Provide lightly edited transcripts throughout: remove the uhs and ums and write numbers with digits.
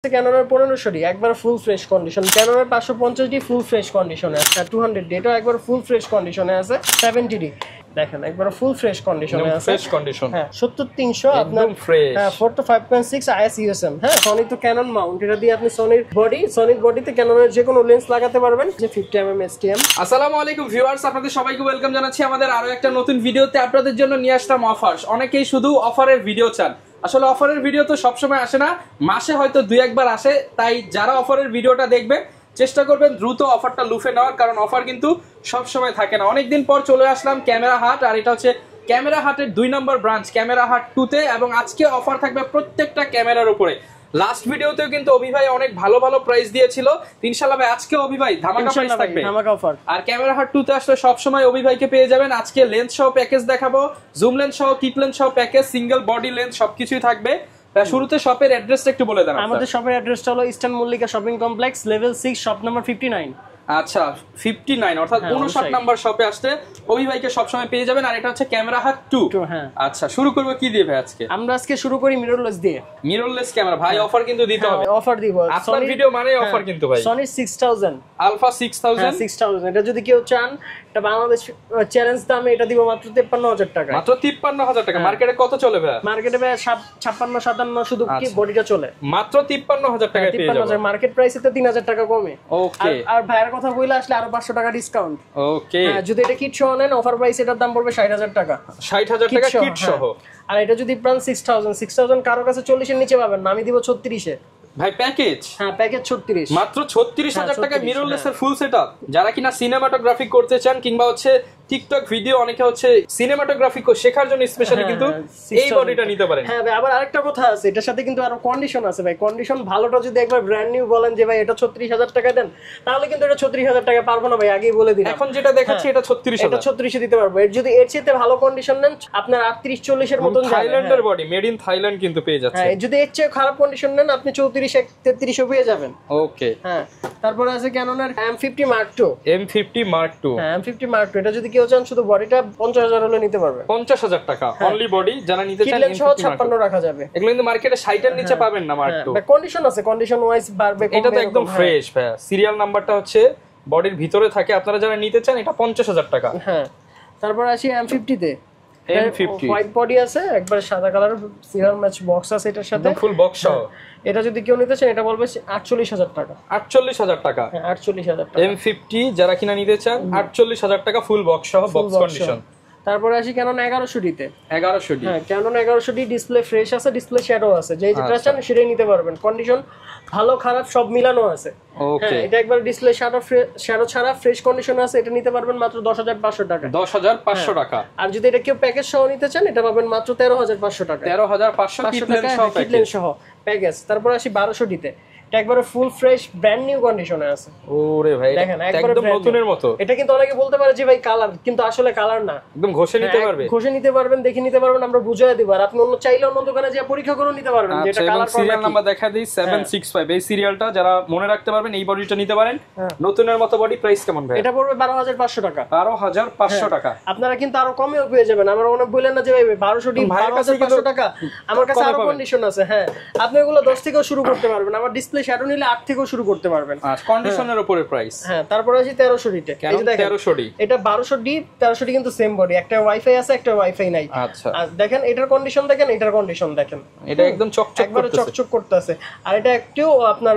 ক্যাননের 1500 একবার full fresh condition, ক্যাননের 550 full fresh কন্ডিশনে আছে, 200 এটা একবার ফুল ফ্রেশ কন্ডিশনে আছে, 70 দেখেন একবার ফুল ফ্রেশ কন্ডিশনে আছে, ফ্রেশ কন্ডিশন। হ্যাঁ 70300 আপনার ফ্রেশ, হ্যাঁ 4 to 5.6 IS USM। হ্যাঁ সনি তো ক্যানন মাউন্ট, এটা দিয়ে আপনি সনির বডিতে ক্যাননের যে কোনো লেন্স লাগাতে পারবেন, যে 50mm STM। আসসালামু আলাইকুম ভিউয়ার্স, আপনাদের সবাইকে ওয়েলকাম জানাচ্ছি আমাদের আরো একটা নতুন ভিডিওতে। আপনাদের জন্য নিয়ে আসলাম অফার। অনেকেই শুধু অফারের ভিডিও চান, আসলে অফারের ভিডিও তো সবসময় আসে না, মাসে হয়তো দুই একবার আসে। তাই যারা অফারের ভিডিওটা দেখবেন চেষ্টা করবেন দ্রুত অফারটা লুফে নেওয়ার, কারণ অফার কিন্তু সবসময় থাকে না। অনেকদিন পর চলে আসলাম ক্যামেরা হাট, আর এটা হচ্ছে ক্যামেরা হাটের 2 নম্বর ব্রাঞ্চ ক্যামেরা হাট 2-তে, এবং আজকে অফার থাকবে প্রত্যেকটা ক্যামেরার উপরে। লাস্ট ভিডিওতেও কিন্তু অভি ভাই অনেক ভালো ভালো প্রাইস দিয়েছিল, ইনশাআল্লাহ ভাই আজকে অভি ভাই ধামাকা প্রাইস থাকবে, ধামাকা অফার। আর ক্যামেরা হাট 2-তে আসলে সব সময় অভি ভাইকে পেয়ে যাবেন। আজকে লেন্স সহ প্যাকেজ দেখাবো, জুম লেন্স সহ, কিট লেন্স সহ প্যাকেজ, সিঙ্গেল বডি লেন্স সবকিছুই থাকবে। শুরুতে শপের অ্যাড্রেসটা একটু বলে দেন। আমাদের শপের অ্যাড্রেসটা হলো eastern Mallika shopping complex, level 6, shop number 59। আচ্ছা 59 অর্থাৎ 59 নাম্বার শপে আসতে অভি ভাইকে সবসময় পেয়ে যাবেন। আর এটা হচ্ছে ক্যামেরা হাট 2। হ্যাঁ আচ্ছা শুরু করব কি দিয়ে ভাই আজকে? আমরা আজকে শুরু করি মিররলেস দিয়ে। মিররলেস ক্যামেরা ভাই অফার কিন্তু দিতে হবে, অফার দিব। আপনার ভিডিও মানে অফার কিন্তু ভাই। সনি 6000 আলফা 6000, 6000 এটা যদি কেউ চান, এটা বাংলাদেশ চ্যালেঞ্জ দামে এটা দিব মাত্র 53000 টাকা। মাত্র 53000 টাকা। মার্কেটে কত চলে ভাই? মার্কেটে ভাই 56 57 শুধু কি বডিটা চলে, মাত্র 53000 টাকা পেয়ে যাবেন। 53000 মার্কেট প্রাইসে তো 3000 টাকা কমে। ওকে, আর ভাইয়ের কথা বইলা আসলে আরো 500 টাকা ডিসকাউন্ট। ওকে, যদি এটা কিট সহ নেন অফার প্রাইস এটার দাম পড়বে 60000 টাকা। 60000 টাকা কিট সহ। আর এটা যদি পান 6000 কারো কাছে 40 এর নিচে পাবেন না, আমি দিব 36 এ ভাই প্যাকেজ। হ্যাঁ প্যাকেজ 36, মাত্র 36000 টাকা মিররলেস এর ফুল সেটআপ। যারা কিনা সিনেমাটোগ্রাফি করতে চান কিংবা হচ্ছে টিকটক ভিডিও, অনেকে হচ্ছে সিনেমাটোগ্রাফি শেখার জন্য স্পেশালি কিন্তু এই বডিটা নিতে পারেন। হ্যাঁ ভাই আবার আরেকটা কথা আছে, এটার সাথে কিন্তু আরো কন্ডিশন আছে ভাই। কন্ডিশন ভালোটা যদি একবার ব্র্যান্ড নিউ বলেন যে ভাই এটা 36000 টাকা দেন, তাহলে কিন্তু এটা 36000 টাকা পারবো না ভাই, আগেই বলে দিলাম। এখন যেটা দেখাচ্ছি এটা 36000, এটা 36 এ দিতে পারবো। এর যদি এর চেয়ে ভালো কন্ডিশন নেন আপনার 38 40 এর মতন যাবে। থাইল্যান্ডের বডি, মেড ইন থাইল্যান্ড কিন্তু পেয়ে যাচ্ছে। হ্যাঁ যদি এর চেয়ে খারাপ কন্ডিশন নেন আপনি 34 33 এ পেয়ে যাবেন। ওকে, হ্যাঁ তারপরে আছে ক্যাননের M50 Mark II। M50 Mark II, হ্যাঁ M50 Mark II এটা যদি কেউ চান শুধু বডিটা 50000 হলে নিতে পারবে। 50000 টাকা অনলি বডি। যারা নিতে চান কিটলেন সহ 56 রাখা যাবে। এগুলো কিন্তু মার্কেটে 60 এর নিচে পাবেন না Mark II। কন্ডিশন আছে, কন্ডিশন ওয়াইজ বাড়বে কমবে। এটা তো একদম ফ্রেশ ভাই, সিরিয়াল নাম্বারটা হচ্ছে বডির ভিতরে থাকে। আপনারা যারা নিতে চান এটা 50000 টাকা। হ্যাঁ তারপর আসি M50 তে। M50 হোয়াইট বডি আছে, একবার সাদা কালার সিরিয়াল ম্যাচ বক্স আছে এটার সাথে, ফুল বক্স সহ। এটা যদি কেউ নিতে চান এটা বলবে 48000 টাকা। 48000 টাকা। হ্যাঁ 48000 টাকা M50 যারা কিনা নিতে চান 48000 টাকা ফুল বক্স সহ, বক্স কন্ডিশন। তারপরে আসি ক্যানন 1100 তে। 1100 হ্যাঁ ক্যানন 1100 ডিসপ্লে ফ্রেশ আছে, ডিসপ্লে শ্যাডো আছে, যেটা চান সেটাই নিতে পারবেন। কন্ডিশন ভালো খারাপ সব মিলানো আছে। ওকে, এটা একবার ডিসপ্লে শ্যাডো ছাড়া ফ্রেশ কন্ডিশন আছে, এটা নিতে পারবেন মাত্র 10500 টাকা। 10500 টাকা। আর যদি এটা কেউ প্যাকেজ সহ নিতে চান এটা পাবেন মাত্র 13500 টাকা। 13500 কিটলেন সহ প্যাকেজ। তারপর আসি 1200 তে। এটা একবারে ফুল ফ্রেশ ব্র্যান্ড নিউ কন্ডিশনে আছে। ওরে ভাই দেখেন একদম নতুনের মতো। এটা কিন্তু অনেকে বলতে পারে যে ভাই কালার, কিন্তু আসলে কালার না, একদম ঘষে নিতে পারবে। ঘষে নিতে পারবেন, দেখে নিতে পারবেন, আমরা বুঝিয়ে দিব। আর আপনি অন্য চাইলে অন্য দোকানে যা পরীক্ষা করে নিতে পারবেন যে এটা কালার। সিরিয়াল নাম্বার দেখা দেই 765, এই সিরিয়ালটা যারা মনে রাখতে পারবেন এই বডিটা নিতে পারেন। নতুনের মতো বডি। প্রাইস কেমন ভাই? এটা পড়বে 12500 টাকা। 12500 টাকা। আপনারা কিন্তু আরো কমেও পেয়ে যাবেন। আমরা অনেক বলেন না যে ভাই 12500 টাকা, আমার কাছে আরো কন্ডিশন আছে। হ্যাঁ আপনি এগুলো 10 থেকেও শুরু করতে পারবেন, আমার ডিসপ্লে শ্যাডো নিলে 8 থেকেও শুরু করতে পারবেন। আচ্ছা কন্ডিশনের উপরে প্রাইস। হ্যাঁ তারপর আসি 1300 তে। এই যে দেখেন 1300 এটা 1200 1300 কিন্তু সেম বডি, একটা ওয়াইফাই আছে একটা ওয়াইফাই নাই। আচ্ছা আর দেখেন এটার কন্ডিশন দেখেন, এটার কন্ডিশন দেখেন, এটা একদম চকচক করতেছে, চকচক করতেছে। আর এটা একটু আপনার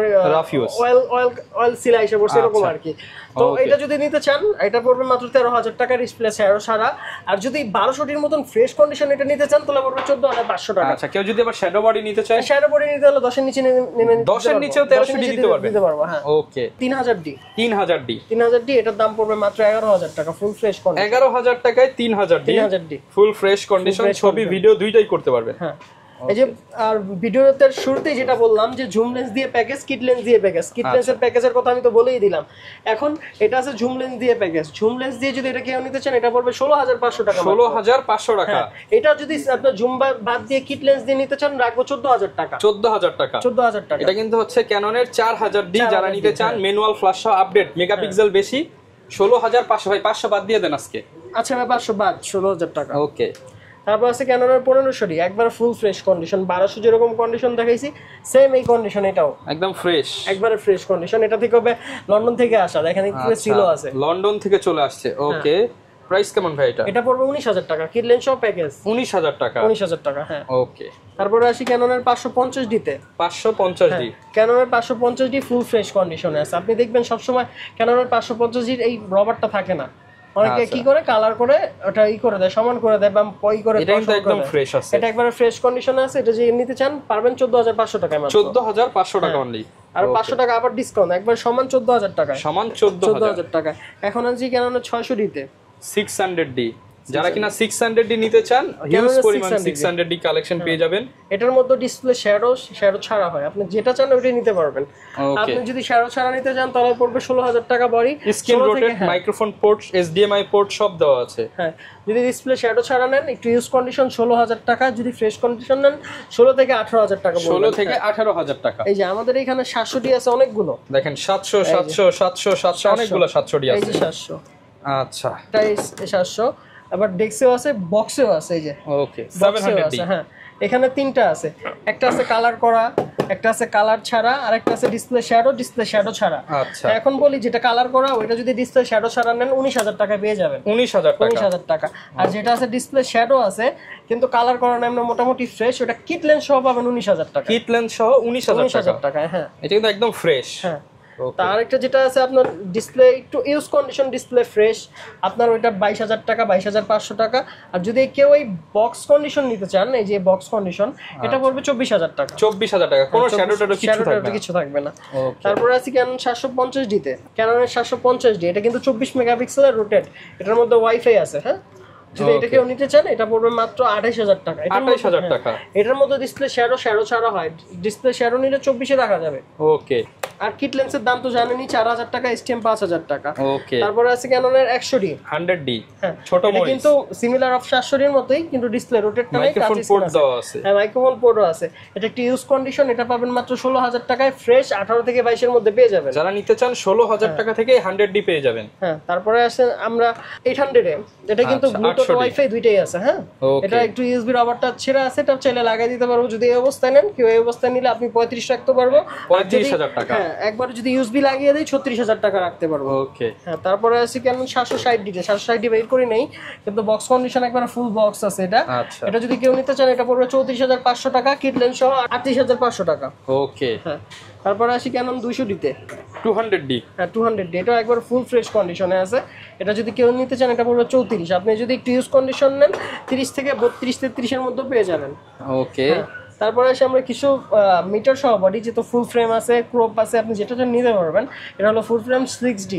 অয়েল সিলা এসে পড়ছে এরকম আর কি। তো এটা যদি নিতে চান এটা পড়বে মাত্র 13000 টাকা ডিসপ্লে ছাড়া। আর যদি 1200 টির মতন ফ্রেশ কন্ডিশন এটা নিতে চান তাহলে পড়বে 14500 টাকা। আচ্ছা কেউ যদি আবার শ্যাডো বডি নিতে চায়, শ্যাডো বডি নিতে হলে 10 এর নিচে নেমে 10 এর নিচেও 1300 দিতে পারবো। হ্যাঁ ওকে 3000 ডি এটার দাম পড়বে মাত্র 11000 টাকা ফুল ফ্রেশ কন্ডিশন। 11000 টাকায় 3000 ডি ফুল ফ্রেশ কন্ডিশন, ছবি ভিডিও দুইটাই করতে পারবেন। হ্যাঁ এই যে আর ভিডিওতে শুরুতেই যেটা বললাম যে জুম লেন্স দিয়ে প্যাকেজ, কিট লেন্স দিয়ে প্যাকেজ। কিট লেন্সের প্যাকেজের কথা আমি তো বলেই দিলাম। এখন এটা আছে জুম লেন্স দিয়ে প্যাকেজ। জুম লেন্স দিয়ে যদি এটা কেউ নিতে চান এটা পড়বে 16500 টাকা। 16500 টাকা। এটা যদি আপনার জুম বাদ দিয়ে কিট লেন্স দিয়ে নিতে চান রাখবো 14000 টাকা। 14000 টাকা। 14000 টাকা। এটা কিন্তু হচ্ছে ক্যাননের 4000 ডি যারা নিতে চান, ম্যানুয়াল ফ্ল্যাশ সহ আপডেট, মেগাপিক্সেল বেশি। 16500 ভাই 500 বাদ দিয়ে দেন আজকে। আচ্ছা ভাই 500 বাদ 16000 টাকা। ওকে তারপর আছে ক্যাননের 1500D, একবার ফুল ফ্রেশ কন্ডিশন, 1200 যেরকম কন্ডিশন দেখাইছি সেম এই কন্ডিশন, এটাও একদম ফ্রেশ, একবারে ফ্রেশ কন্ডিশন। এটা থেকে হবে লন্ডন থেকে আসা, দেখেন একটু সিলও আছে, লন্ডন থেকে চলে আসছে। ওকে, প্রাইস কেমন ভাই এটা? এটা পড়বে 19000 টাকা, কিট লেন্স সহ প্যাকেজ 19000 টাকা। 19000 টাকা, হ্যাঁ। ওকে, তারপরে আসি ক্যাননের 550D তে। 550D, ক্যাননের 550D ফুল ফ্রেশ কন্ডিশনে আছে। আপনি দেখবেন সবসময় ক্যাননের 550D এই রবারটা থাকে না, অনেকে কি করে কালার করে ওটা করে দেয়, সমান করে দেয় বা করে। এটা কিন্তু একদম ফ্রেশ আছে, এটা একবারে ফ্রেশ কন্ডিশনে আছে। এটা যে নিতে চান পারবেন 14500 টাকায় মাত্র, 14500 টাকা অনলি। আর 500 টাকা আবার ডিসকাউন্ট, একবার সমান 14000 টাকা, সমান 14000 টাকা। এখন আনছি ক্যাননের 600D তে, 600D। যারা কিনা 600D নিতে চান, হিউজ পরিমাণ 600D কালেকশন পেয়ে যাবেন। এটার মধ্যে ডিসপ্লে শ্যাডো ছাড়া হয়, আপনি যেটা চান ওইটাই নিতে পারবেন। আপনি যদি শ্যাডো ছাড়া নিতে চান তাহলে পড়বে 16000 টাকা body, screen rotate, microphone port, HDMI port সব দেওয়া আছে। হ্যাঁ, যদি ডিসপ্লে শ্যাডো ছাড়া নেন একটু ইউজ কন্ডিশন 16000 টাকা, যদি ফ্রেশ কন্ডিশন নেন 16 থেকে 18000 টাকা, 16 থেকে 18000 টাকা। এই যে আমাদের এখানে 700D আছে অনেকগুলো, দেখেন 700 700 700 700 অনেকগুলো 700D আছে। এই যে 700, আচ্ছা, এটাই 700। আবার ডেক্সেও আছে, বক্সেও আছে, এই যে ওকে 700D। হ্যাঁ, এখানে তিনটা আছে, একটা আছে কালার করা, একটা আছে কালার ছাড়া, আর একটা আছে ডিসপ্লে শ্যাডো ছাড়া। আচ্ছা, এখন বলি যেটা কালার করা ওইটা যদি ডিসপ্লে শ্যাডো ছাড়া নেন 19000 টাকা পেয়ে যাবেন, 19000 টাকা। আর যেটা আছে ডিসপ্লে শ্যাডো আছে কিন্তু কালার করা না, মোটামুটি ফ্রেশ, ওটা কিট লেন্স সহ পাবেন 19000 টাকা, কিট লেন্স সহ 19000 টাকা। হ্যাঁ, এটা কিন্তু একদম ফ্রেশ। হ্যাঁ। তার একটা যেটা আছে আপনার ডিসপ্লে একটু ইউজ কন্ডিশন, ডিসপ্লে ফ্রেশ, আপনার ওইটা 22000 টাকা, 22500 টাকা। আর যদি কেউ এই বক্স কন্ডিশন নিতে চান, এই যে বক্স কন্ডিশন, এটা পড়বে 24000 টাকা, 24000 টাকা, কোনো শ্যাডো কিছু থাকবে না। তারপরে আছে ক্যানন 750D তে, ক্যাননের 750D, এটা কিন্তু 24 মেগাপিক্সেলের রোটেট, এটার মধ্যে ওয়াইফাই আছে। হ্যাঁ, যদি এটা কেউ নিতে চান এটা পড়বে মাত্র 28000 টাকা, 28000 টাকা। এটার মধ্যে ডিসপ্লে শ্যাডো ছাড়া হয়, ডিসপ্লে শ্যাডো নিলে 24 রাখা যাবে। ওকে, আর কিট লেন্সের দাম তো জানেনই, 4000 টাকা, STM 5000 টাকা। ওকে, তারপরে আছে ক্যাননের 100D, 100D, হ্যাঁ, ছোট মরিচ, কিন্তু সিমিলার অফ 700D এর মতোই, কিন্তু ডিসপ্লে রোটেটটা নাই, মাইক্রোফোন পোর্ট দেওয়া আছে। হ্যাঁ, মাইক্রোফোন পোর্টও আছে। এটা একটি ইউজ কন্ডিশন, এটা পাবেন মাত্র 16000 টাকায়, ফ্রেশ 18 থেকে 22 এর মধ্যে পেয়ে যাবেন। যারা নিতে চান 16000 টাকা থেকে 100D পেয়ে যাবেন। হ্যাঁ, তারপরে আছে আমরা 800 এ, এটা কিন্তু ব্লুটুথ ওয়াইফাই দুইটাই আছে। হ্যাঁ, এটা একটু USB রাবারটা ছেঁড়া আছে, এটা চাইলে লাগিয়ে দিতে পারবো। যদি এই অবস্থায় নেন, কেউ এই অবস্থায় নিলে আপনি 35 রাখতে পারবো, 35000 টাকা। হ্যাঁ, একবার যদি USB লাগিয়ে দেই 36000 টাকা রাখতে পারবো। ওকে, হ্যাঁ, তারপরে আছে ক্যানন 760D, 760D বের করি নেই, কিন্তু বক্স কন্ডিশন একবার ফুল বক্স আছে এটা। এটা যদি কেউ নিতে চান এটা পড়বে 34500 টাকা, কিট লেন্স সহ 38500 টাকা। ওকে, হ্যাঁ, তারপরে আসি ক্যানন 200D তে, 200D, হ্যাঁ 200D, এটা একবার ফুল ফ্রেশ কন্ডিশনে আছে। এটা যদি কেউ নিতে চান এটা পড়বে 34, আপনি যদি একটু ইউজ কন্ডিশন নেন 30 থেকে 32 33 এর মধ্যে পেয়ে যাবেন। ওকে, তারপরে আসে আমরা কিছু মিটার সহ বডি, যেহেতু ফুল ফ্রেম আছে, ক্রপ আছে, আপনি যেটা চান নিতে পারবেন। এটা হলো ফুল ফ্রেম 6D,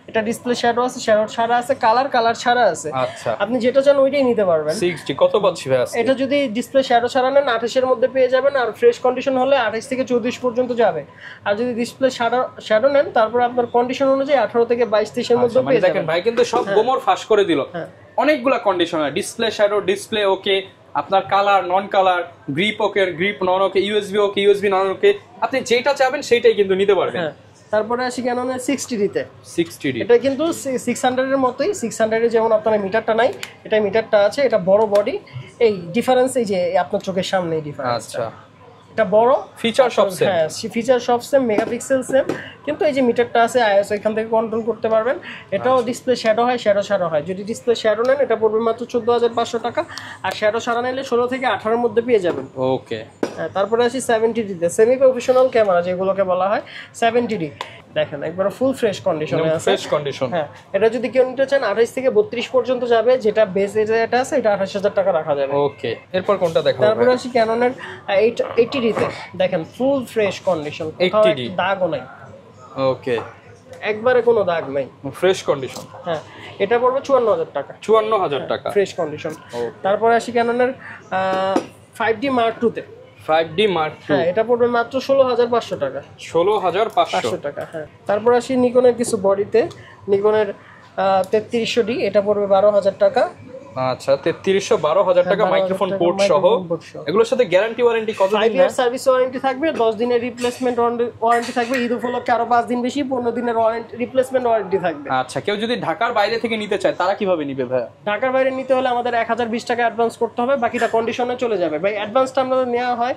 এটা ডিসপ্লে শ্যাডো আছে, শ্যাডো ছাড়া আছে, কালার ছাড়া আছে। আচ্ছা, আপনি যেটা চান ওইটাই নিতে পারবেন। 6D কত পাচ্ছি ভাই আজকে? এটা যদি ডিসপ্লে শ্যাডো ছাড়া নেন 28 এর মধ্যে পেয়ে যাবেন, আর ফ্রেশ কন্ডিশন হলে 28 থেকে 34 পর্যন্ত যাবে। আর যদি ডিসপ্লে শ্যাডো নেন তারপর আপনার কন্ডিশন অনুযায়ী 18 থেকে 22-23 এর মধ্যে পেয়ে যাবেন। দেখেন ভাই কিন্তু সব গোমর ফাঁস করে দিল। অনেকগুলা কন্ডিশন হয়, ডিসপ্লে শ্যাডো, ডিসপ্লে ওকে, আপনার কালার, নন কালার, গ্রিপ ওকে, গ্রিপ নন ওকে, ইউএসবি ওকে, ইউএসবি নন ওকে, আপনি যেটা চাবেন সেটাই কিন্তু নিতে পারবেন। তারপরে আসি ক্যাননের 60D তে, 60D, এটা কিন্তু 600 এর মতোই। 600 এর যেমন আপনার মিটারটা নাই, এটা মিটারটা আছে, এটা বড় বডি। এই ডিফারেন্স এই যে আপনার চোখের সামনেই ডিফারেন্স। আচ্ছা, এটা বড়, ফিচার সব সেম। হ্যাঁ, ফিচার সব সেম, মেগাপিক্সেল সেম, কিন্তু এই যে মিটারটা আছে আইএসও এখান থেকে কন্ট্রোল করতে পারবেন। এটাও ডিসপ্লে শ্যাডো হয়, শ্যাডো ছাড়া হয়। যদি ডিসপ্লে শ্যাডো নেন এটা পড়বে মাত্র 14500 টাকা, আর শ্যাডো ছাড়া নিলে 16 থেকে 18 এর মধ্যে পেয়ে যাবেন। ওকে, হ্যাঁ, তারপরে আসি 70D তে, সেমি প্রফেশনাল ক্যামেরা যেগুলোকে বলা হয় 70D। দেখেন একবার ফুল ফ্রেশ কন্ডিশনে আছে, ফ্রেশ কন্ডিশন। হ্যাঁ, এটা যদি কেউ নিতে চান 28 থেকে 32 পর্যন্ত যাবে, যেটা বেস এটা আছে এটা 28000 টাকা রাখা যাবে। ওকে, এরপর কোনটা দেখাবো? তারপরে আসি ক্যাননের 80D তে, দেখেন ফুল ফ্রেশ কন্ডিশন, 80D, দাগও নাই। ওকে, একবারে কোনো দাগ নাই, ফ্রেশ কন্ডিশন। হ্যাঁ, এটা পড়বে 54000 টাকা, 54000 টাকা, ফ্রেশ কন্ডিশন। তারপরে আসি ক্যাননের 5D Mark II তে, 5D Mark II, হ্যাঁ, এটা পড়বে মাত্র 16500 টাকা, 16500 টাকা। হ্যাঁ, তারপর আসি নিকনের কিছু বডিতে, নিকনের 3300D, এটা পড়বে 12000 টাকা। আচ্ছা 3312,000 টাকা মাইক্রোফোন পোর্ট সহ। এগুলোর সাথে গ্যারান্টি ওয়ারেন্টি কত দিন? 5 ইয়ার সার্ভিস ওয়ারেন্টি থাকবে, 10 দিনের রিপ্লেসমেন্ট ওয়ারেন্টি থাকবে, ঈদ উপলক্ষে আরো 5 দিন বেশি 15 দিনের রিপ্লেসমেন্ট ওয়ারেন্টি থাকবে। আচ্ছা কেউ যদি ঢাকার বাইরে থেকে নিতে চায় তারা কিভাবে নিবে ভাই? ঢাকার বাইরে নিতে হলে আমাদের 1020 টাকা অ্যাডভান্স করতে হবে, বাকিটা কন্ডিশনে চলে যাবে। ভাই অ্যাডভান্সটা আমাদের নেওয়া হয়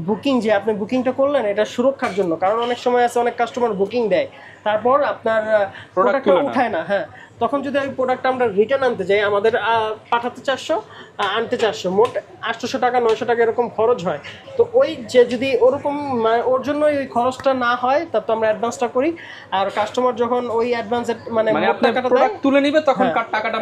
বুকিং, যে আপনি বুকিংটা করলেন এটা সুরক্ষার জন্য, কারণ অনেক সময় আছে অনেক কাস্টমার বুকিং দেয় তারপর আপনার প্রোডাক্টটা উঠায় না। হ্যাঁ, তখন যদি ওই প্রোডাক্টটা আমরা রিটার্ন আনতে যাই, আমাদের পাঠাতে 400 আনতে 400, মোট 800 টাকা 900 টাকা এরকম খরচ হয়। তো ওই যে যদি ওরকম ওর জন্য ওই খরচটা না হয় তবে তো আমরা অ্যাডভান্সটা করি, আর কাস্টমার যখন ওই অ্যাডভান্সের মানে টাকাটা প্রোডাক্ট তুলে নিবে তখন টাকাটা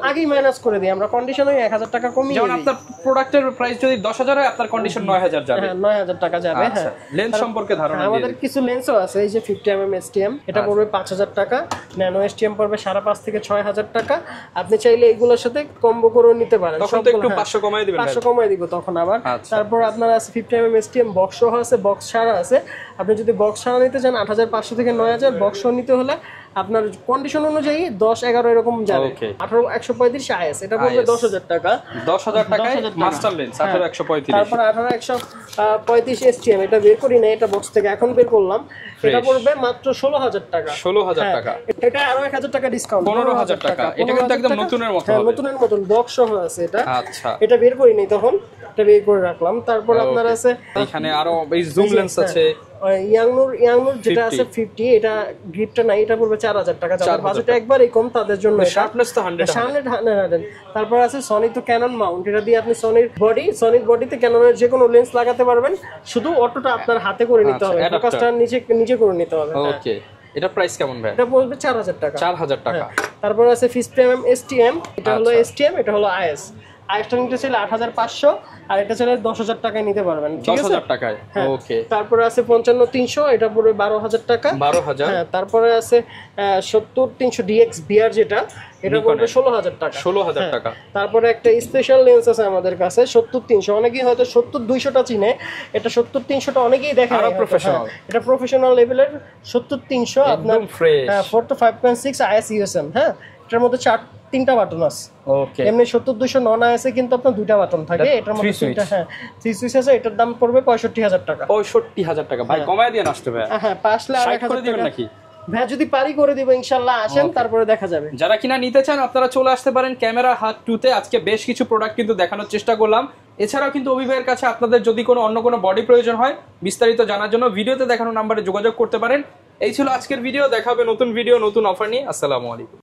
আগেই মাইনাস করে দিই আমরা, কন্ডিশনে 1000 টাকা কমিয়ে দিই। যেমন আপনার প্রোডাক্টের প্রাইস যদি 10,000 হয় আপনার কন্ডিশন 9,000 যাবে। হ্যাঁ 9,000 টাকা যাবে। হ্যাঁ, লেন্স সম্পর্কে ধারণা দিই। আমাদের কিছু লেন্সও আছে, এই যে 50mm STM, এটা পড়বে 5,000 টাকা, ন্যানো STM পড়বে 5,500 থেকে 6,000 টাকা। আপনি চাইলে এইগুলোর সাথে কম্বো করে নিতে পারেন, তখন তো একটু 500 কমাই দিবেন। 500 কমাই দিব তখন আবার। তারপর আপনার আছে 50mm STM বক্স সহ আছে, বক্স ছাড়া আছে। আপনি যদি বক্স ছাড়া নিতে চান 8,500 থেকে 9,000, বক্স সহ নিতে হলে আপনার কন্ডিশন অনুযায়ী 10-11 এরকম যাবে। 18-135 IS, এটা পড়বে 10,000 টাকা। 10,000 টাকায় মাস্টার লেন্স 18-135। তারপর 18-135 STM, এটা বের করি না, এটা বক্স থেকে এখন বের করলাম, এটা পড়বে মাত্র 16,000 টাকা। 16,000 টাকা, এটা আরো 1,000 টাকা ডিসকাউন্ট, 15,000 টাকা। এটা কিন্তু একদম নতুনের মতো হবে। নতুনের মতন বক্স সহ আছে এটা। আচ্ছা, এটা বের করি নাই তখন, এটা বের করে রাখলাম। তারপর আপনার আছে এখানে আরো এই জুম লেন্স আছে, ইয়াংনুর যেটা আছে 50, এটা গ্রিপটা নাই, এটা পড়বে 4,000 টাকা। যাদের বাজেট একবারই কম তাদের জন্য শার্পনেস তো 100। তারপর আছে সনি তো ক্যানন মাউন্ট, এটা দিয়ে আপনি সনির বডিতে ক্যাননের যে কোনো লেন্স লাগাতে পারবেন, শুধু অটোটা আপনার হাতে করে নিতে হবে, ফোকাসটা নিচে করে নিতে হবে। ওকে, এটা প্রাইস কেমন ভাই? এটা পড়বে 4,000 টাকা। 4,000 টাকা। তারপর আছে 50mm STM, এটা হলো STM, এটা হলো IS-টা নিতে চাইলে 8,500, আর এটা চাইলে 10,000 টাকায় নিতে পারবেন। 10,000 টাকায়। ওকে। তারপরে আছে 55-300, এটা পড়বে 12,000 টাকা। 12,000। হ্যাঁ, তারপরে আছে 70-300 DX VR, যেটা এটা পড়বে 16,000 টাকা। 16,000 টাকা। তারপরে একটা স্পেশাল লেন্স আছে আমাদের কাছে 70-300, অনেকেই হয়তো 70-200টা চিনে, এটা 70-300টা অনেকেই দেখে না, এটা প্রফেশনাল লেভেলের 70-300 আপনার 4 to 5.6 IS USM। হ্যাঁ, এটার মধ্যে 3টা বাটন আছে। ওকে, এমনি 70-200 নন আছে, কিন্তু আপনার 2টা বাটন থাকে, এটার মধ্যে 3টা। হ্যাঁ, 3 সুইচ আছে। এটার দাম পড়বে 65,000 টাকা। 65,000 টাকা ভাই, কমায় দিয়ে আসতে ভাই। হ্যাঁ, পাসলে আর 1,000 দিবেন নাকি ভাই? যদি পারি করে দিব ইনশাআল্লাহ, আসেন তারপরে দেখা যাবে। যারা কিনা নিতে চান আপনারা চলে আসতে পারেন ক্যামেরা হাট 2-তে। আজকে বেশ কিছু প্রোডাক্ট কিন্তু দেখানোর চেষ্টা করলাম। এছাড়াও কিন্তু অভি ভাইয়ের কাছে আপনাদের যদি অন্য কোনো বডি প্রয়োজন হয়, বিস্তারিত জানার জন্য ভিডিওতে দেখানো নাম্বারে যোগাযোগ করতে পারেন। এই ছিল আজকের ভিডিও, দেখা হবে নতুন ভিডিও নতুন অফার নিয়ে। আসসালামু আলাইকুম।